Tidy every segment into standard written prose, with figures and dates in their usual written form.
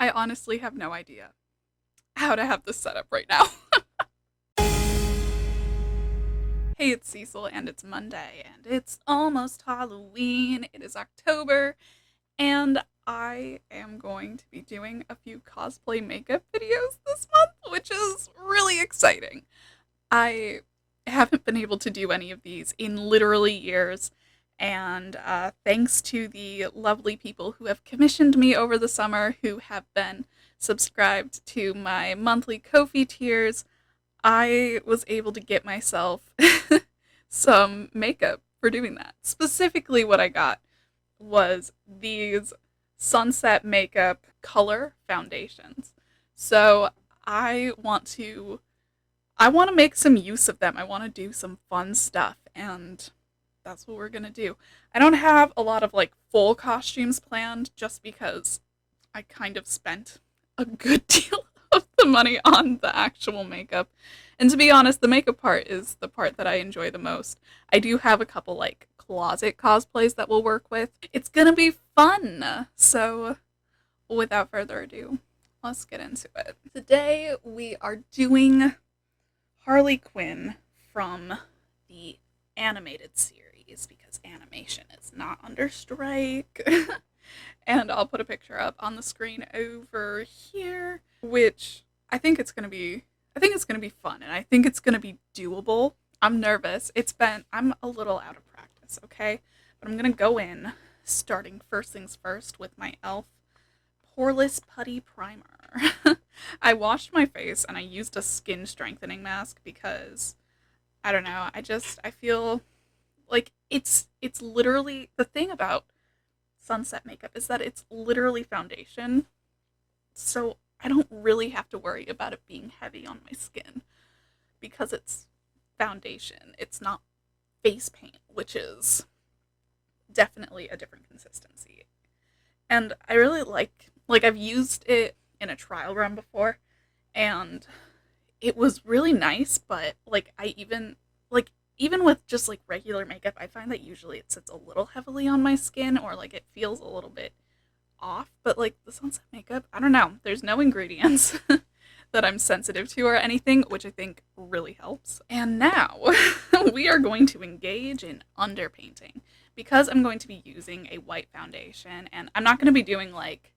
I honestly have no idea how to have this set up right now. Hey, it's Cecil, and it's Monday, and it's almost Halloween. It is October, and I am going to be doing a few cosplay makeup videos this month, which is really exciting. I haven't been able to do any of these in literally years, and thanks to the lovely people who have commissioned me over the summer, who have been subscribed to my monthly Ko-fi tiers, I was able to get myself some makeup for doing that. Specifically, what I got was these sunset makeup color foundations. So I want to make some use of them. I want to do some fun stuff, and that's what we're going to do. I don't have a lot of like full costumes planned just because I kind of spent a good deal of the money on the actual makeup. And to be honest, the makeup part is the part that I enjoy the most. I do have a couple like closet cosplays that we'll work with. It's going to be fun. So without further ado, let's get into it. Today we are doing Harley Quinn from the animated series because animation is not under strike. And I'll put a picture up on the screen over here, which I think it's going to be fun, and I think it's going to be doable. I'm nervous. I'm a little out of practice, okay? But I'm going to go in, starting first things first with my e.l.f. Poreless Putty Primer. I washed my face, and I used a skin strengthening mask because, I don't know, I feel like it's literally, the thing about sunset makeup is that it's literally foundation. So I don't really have to worry about it being heavy on my skin because it's foundation. It's not face paint, which is definitely a different consistency. And I really like I've used it in a trial run before, and it was really nice, but even with just like regular makeup, I find that usually it sits a little heavily on my skin, or like it feels a little bit off. But like the sunset makeup, I don't know, there's no ingredients that I'm sensitive to or anything, which I think really helps. And now we are going to engage in underpainting because I'm going to be using a white foundation, and I'm not going to be doing like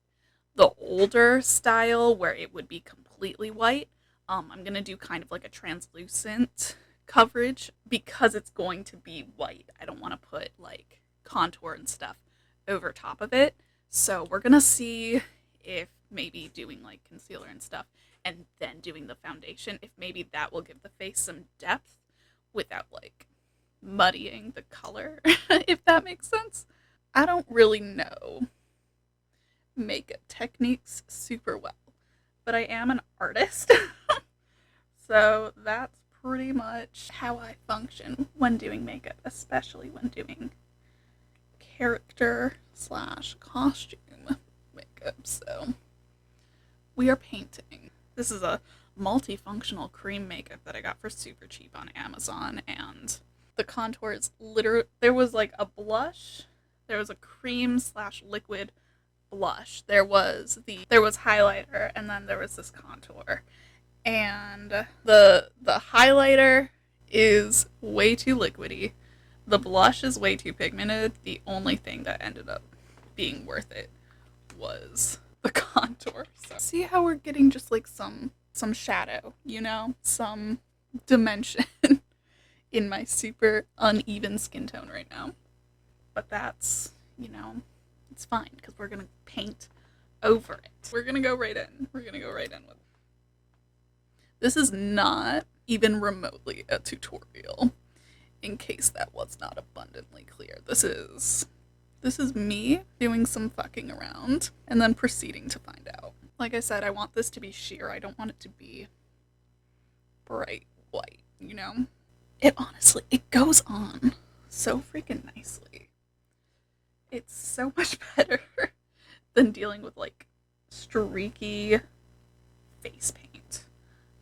the older style where it would be completely white. I'm going to do kind of like a translucent coverage because it's going to be white. I don't want to put like contour and stuff over top of it. So we're going to see if maybe doing like concealer and stuff and then doing the foundation, if maybe that will give the face some depth without like muddying the color, if that makes sense. I don't really know makeup techniques super well, but I am an artist. So that's pretty much how I function when doing makeup, especially when doing character / costume makeup. So we are painting. This is a multifunctional cream makeup that I got for super cheap on Amazon, and the contour is literally, there was like a blush, there was a cream / liquid blush, there was highlighter, and then there was this contour. And the highlighter is way too liquidy. The blush is way too pigmented. The only thing that ended up being worth it was the contour. So see how we're getting just like some shadow, some dimension in my super uneven skin tone right now. But that's, it's fine because we're going to paint over it. We're going to go right in. With it. This is not even remotely a tutorial, in case that was not abundantly clear. This is me doing some fucking around and then proceeding to find out. Like I said, I want this to be sheer. I don't want it to be bright white, It goes on so freaking nicely. It's so much better than dealing with like streaky face paint.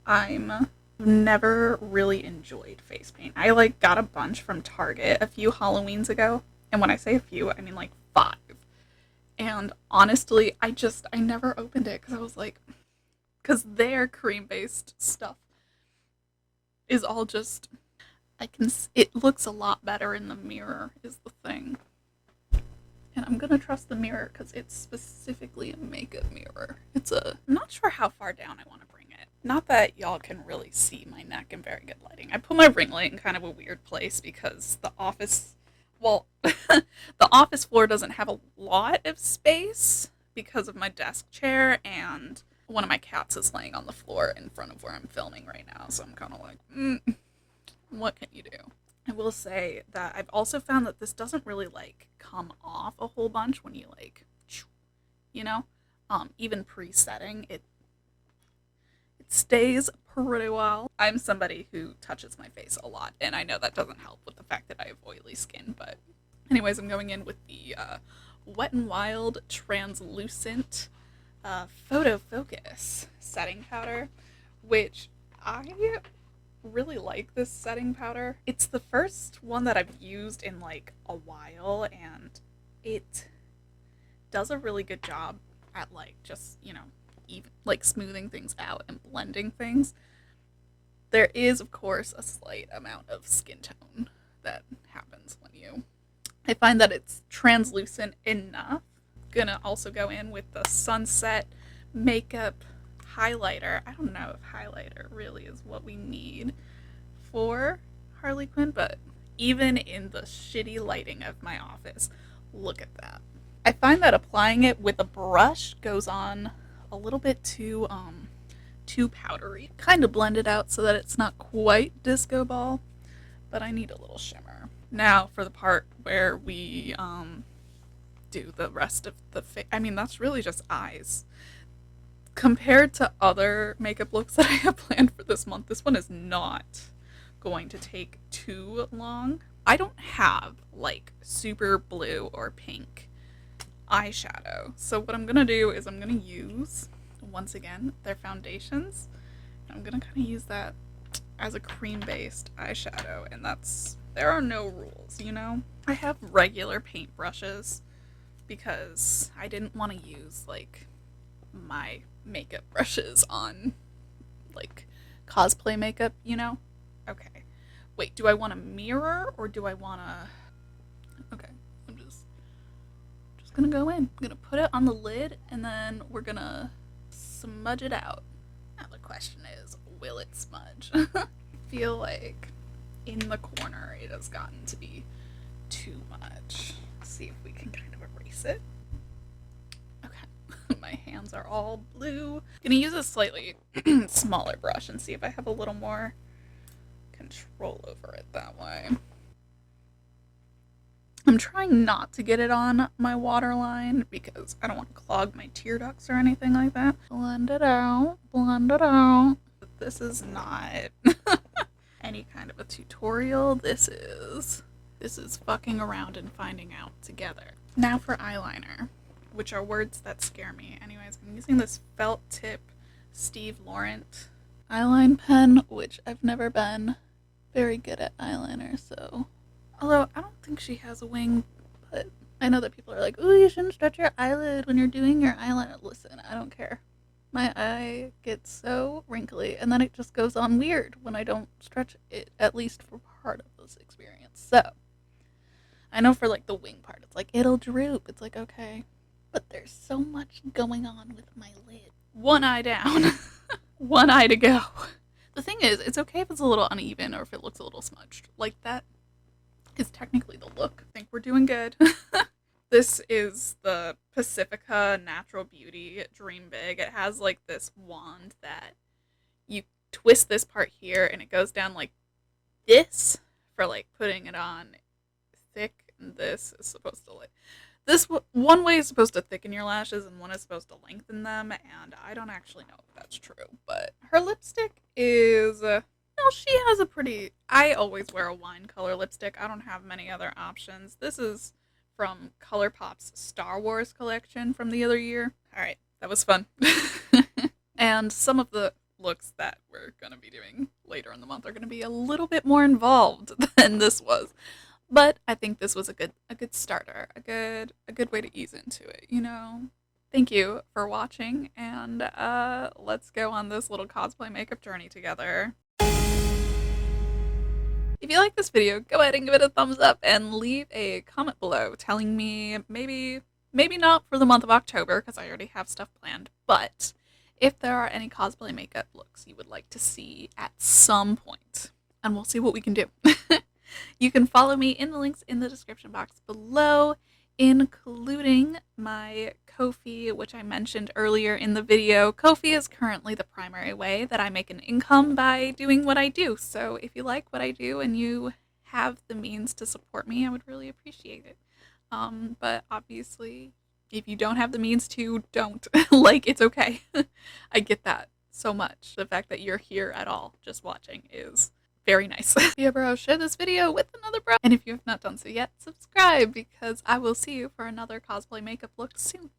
I've never really enjoyed face paint. I like got a bunch from Target a few Halloweens ago. And when I say a few, I mean like 5. And And honestly, I never opened it because I was like, because their cream-based stuff is all just, it looks a lot better in the mirror is the thing. And I'm gonna trust the mirror because it's specifically a makeup mirror. I'm not sure how far down I want to bring it. Not that y'all can really see my neck in very good lighting. I put my ring light in kind of a weird place because the office floor doesn't have a lot of space because of my desk chair, and one of my cats is laying on the floor in front of where I'm filming right now. So I'm kind of like, what can you do? I will say that I've also found that this doesn't really like come off a whole bunch when you like, you know, even pre-setting it stays pretty well. I'm somebody who touches my face a lot, and I know that doesn't help with the fact that I have oily skin, but anyways, I'm going in with the Wet n Wild Translucent Photo Focus setting powder, which I really like this setting powder. It's the first one that I've used in like a while, and it does a really good job at like just, you know, even like smoothing things out and blending things. There is, of course, a slight amount of skin tone that happens when I find that it's translucent enough. Gonna also go in with the Sunset Makeup highlighter. I don't know if highlighter really is what we need for Harley Quinn, but even in the shitty lighting of my office, look at that. I find that applying it with a brush goes on a little bit too powdery. Kind of blend it out so that it's not quite disco ball, but I need a little shimmer. Now for the part where we do the rest of the face. I mean, that's really just eyes. Compared to other makeup looks that I have planned for this month, this one is not going to take too long. I don't have like super blue or pink eyeshadow. So what I'm going to do is I'm going to use, once again, their foundations. I'm going to kind of use that as a cream-based eyeshadow, and there are no rules, you know? I have regular paint brushes because I didn't want to use like my makeup brushes on like cosplay makeup, you know? Okay. Wait, do I want a mirror or do I want to... Okay, I'm just gonna go in. I'm gonna put it on the lid and then we're gonna smudge it out. Now the question is, will it smudge? I feel like in the corner it has gotten to be too much. Let's see if we can kind of erase it. Okay, my hands are all blue. I'm gonna use a slightly smaller brush and see if I have a little more control over it that way. I'm trying not to get it on my waterline because I don't want to clog my tear ducts or anything like that. Blend it out, blend it out. This is not any kind of a tutorial. This is fucking around and finding out together. Now for eyeliner, which are words that scare me. Anyways, I'm using this felt tip Steve Laurent eyeline pen, which I've never been very good at eyeliner, so... Although, I don't think she has a wing, but I know that people are like, ooh, you shouldn't stretch your eyelid when you're doing your eyeliner. Listen, I don't care. My eye gets so wrinkly, and then it just goes on weird when I don't stretch it, at least for part of this experience. So, I know for, like, the wing part, it's like, it'll droop. It's like, okay. But there's so much going on with my lid. One eye down. One eye to go. The thing is, it's okay if it's a little uneven or if it looks a little smudged. Like, that is technically the look. I think we're doing good. This is the Pacifica Natural Beauty Dream Big. It has like this wand that you twist this part here and it goes down like this for like putting it on thick, and this is supposed to like this one way is supposed to thicken your lashes and one is supposed to lengthen them, and I don't actually know if that's true, but her lipstick is no, she has a pretty... I always wear a wine color lipstick. I don't have many other options. This is from ColourPop's Star Wars collection from the other year. Alright, that was fun. And some of the looks that we're going to be doing later in the month are going to be a little bit more involved than this was. But I think this was a good starter, a good way to ease into it, you know. Thank you for watching, and let's go on this little cosplay makeup journey together. If you like this video, go ahead and give it a thumbs up and leave a comment below telling me maybe not for the month of October because I already have stuff planned, but if there are any cosplay makeup looks you would like to see at some point, and we'll see what we can do. You can follow me in the links in the description box below, including my Ko-fi, which I mentioned earlier in the video. Ko-fi is currently the primary way that I make an income by doing what I do. So if you like what I do and you have the means to support me, I would really appreciate it. But obviously, if you don't have the means to, don't. Like, it's okay. I get that so much. The fact that you're here at all just watching is very nice. Yeah, bro, share this video with another bro. And if you have not done so yet, subscribe because I will see you for another cosplay makeup look soon.